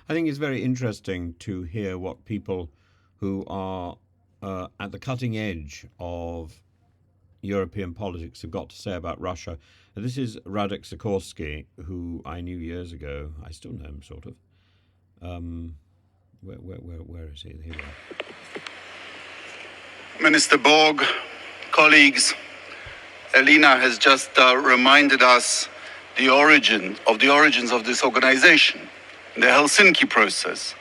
I think it's very interesting to hear what people who are at the cutting edge of European politics have got to say about Russia. This is Radek Sikorski, who I knew years ago. I still know him, sort of. Um, where is he? Here we are. Minister Borg, colleagues, Elena has just reminded us the origins of this organization, the Helsinki process.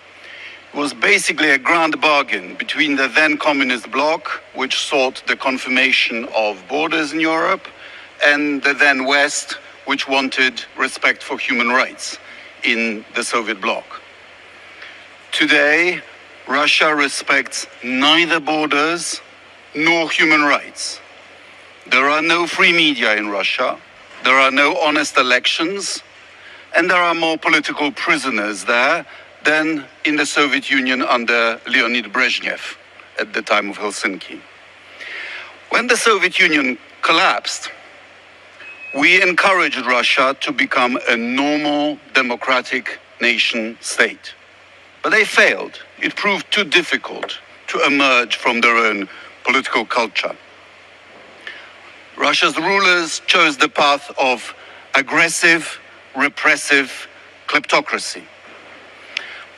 It was basically a grand bargain between the then communist bloc, which sought the confirmation of borders in Europe, and the then West, which wanted respect for human rights in the Soviet bloc. Today, Russia respects neither borders nor human rights. There are no free media in Russia, there are no honest elections, and there are more political prisoners there than in the Soviet Union under Leonid Brezhnev at the time of Helsinki. When the Soviet Union collapsed, we encouraged Russia to become a normal democratic nation state. But they failed. It proved too difficult to emerge from their own political culture. Russia's rulers chose the path of aggressive, repressive kleptocracy.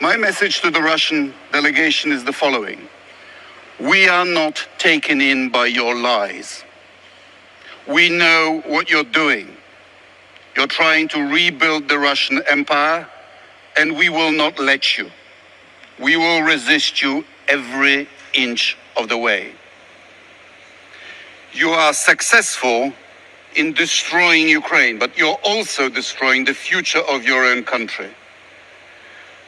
My message to the Russian delegation is the following. We are not taken in by your lies. We know what you're doing. You're trying to rebuild the Russian Empire, and we will not let you. We will resist you every inch of the way. You are successful in destroying Ukraine, but you're also destroying the future of your own country.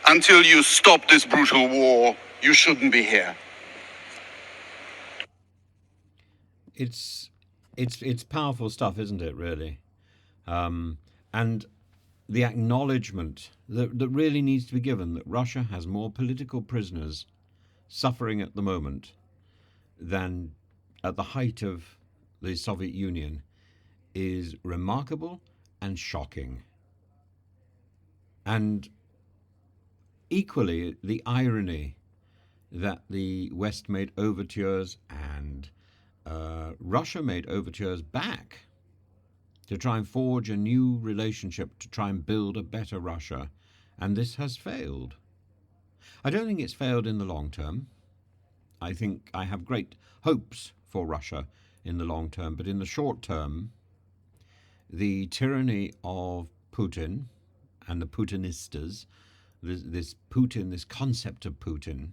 Until you stop this brutal war, you shouldn't be here. It's powerful stuff, isn't it? Really, and the acknowledgement that really needs to be given that Russia has more political prisoners suffering at the moment than at the height of the Soviet Union is remarkable and shocking. And equally, the irony that the West made overtures and Russia made overtures back to try and forge a new relationship, to try and build a better Russia. And this has failed. I don't think it's failed in the long term. I think I have great hopes for Russia in the long term. But in the short term, the tyranny of Putin and the Putinistas, this Putin, this concept of Putin,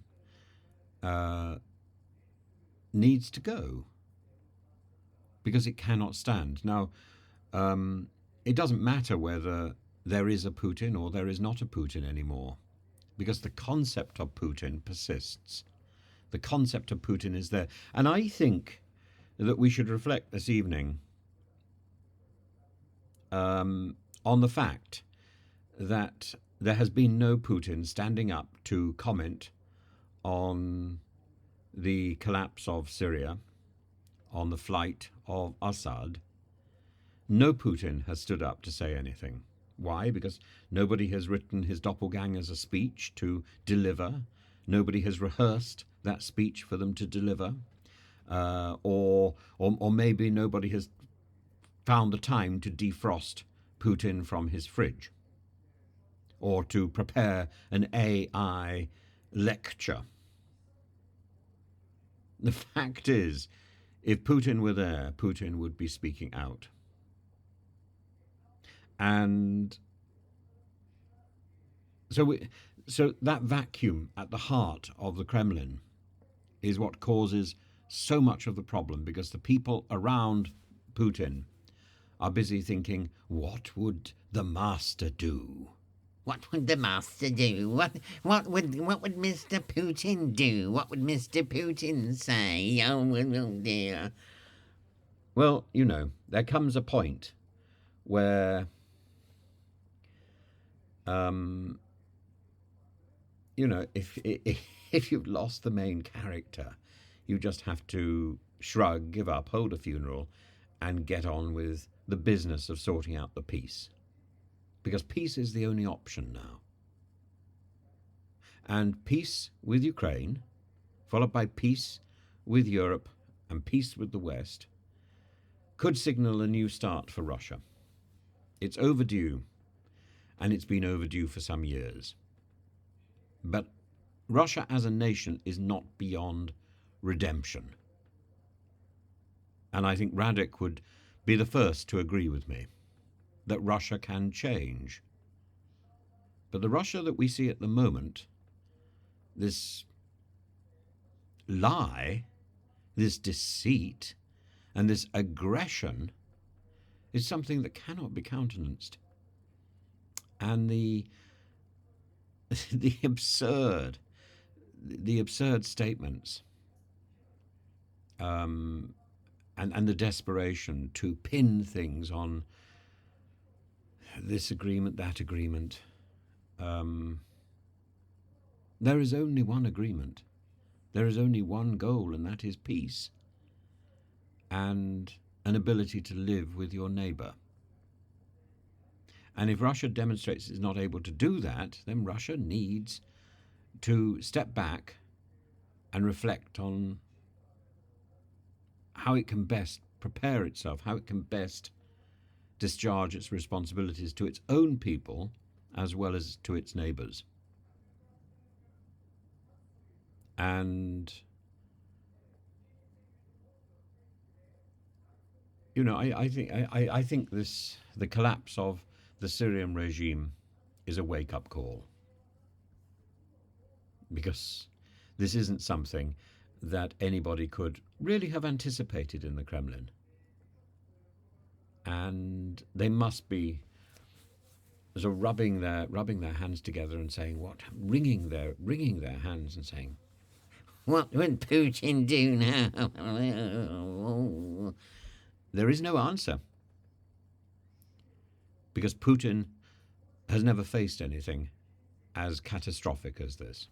needs to go because it cannot stand. Now, it doesn't matter whether there is a Putin or there is not a Putin anymore, because the concept of Putin persists. The concept of Putin is there. And I think that we should reflect this evening on the fact that there has been no Putin standing up to comment on the collapse of Syria, on the flight of Assad. No Putin has stood up to say anything. Why? Because nobody has written his doppelganger's a speech to deliver. Nobody has rehearsed that speech for them to deliver. Or maybe nobody has found the time to defrost Putin from his fridge, or to prepare an AI lecture. The fact is, if Putin were there, Putin would be speaking out. And so that vacuum at the heart of the Kremlin is what causes so much of the problem, because the people around Putin are busy thinking, what would the master do? What would the master do? What would Mr. Putin do? What would Mr. Putin say? Oh dear. Well, there comes a point where, if you've lost the main character, you just have to shrug, give up, hold a funeral, and get on with the business of sorting out the peace. Because peace is the only option now. And peace with Ukraine, followed by peace with Europe and peace with the West, could signal a new start for Russia. It's overdue, and it's been overdue for some years. But Russia as a nation is not beyond redemption. And I think Radek would be the first to agree with me that Russia can change. But the Russia that we see at the moment, this lie, this deceit, and this aggression is something that cannot be countenanced. And the absurd statements, and the desperation to pin things on this agreement, that agreement. There is only one agreement. There is only one goal, and that is peace and an ability to live with your neighbor. And if Russia demonstrates it's not able to do that, then Russia needs to step back and reflect on how it can best prepare itself, how it can best discharge its responsibilities to its own people as well as to its neighbors. And I think the collapse of the Syrian regime is a wake-up call, because this isn't something that anybody could really have anticipated in the Kremlin. And they must be sort of rubbing their hands together and saying, wringing their hands and saying, What would Putin do now? there is no answer, because Putin has never faced anything as catastrophic as this.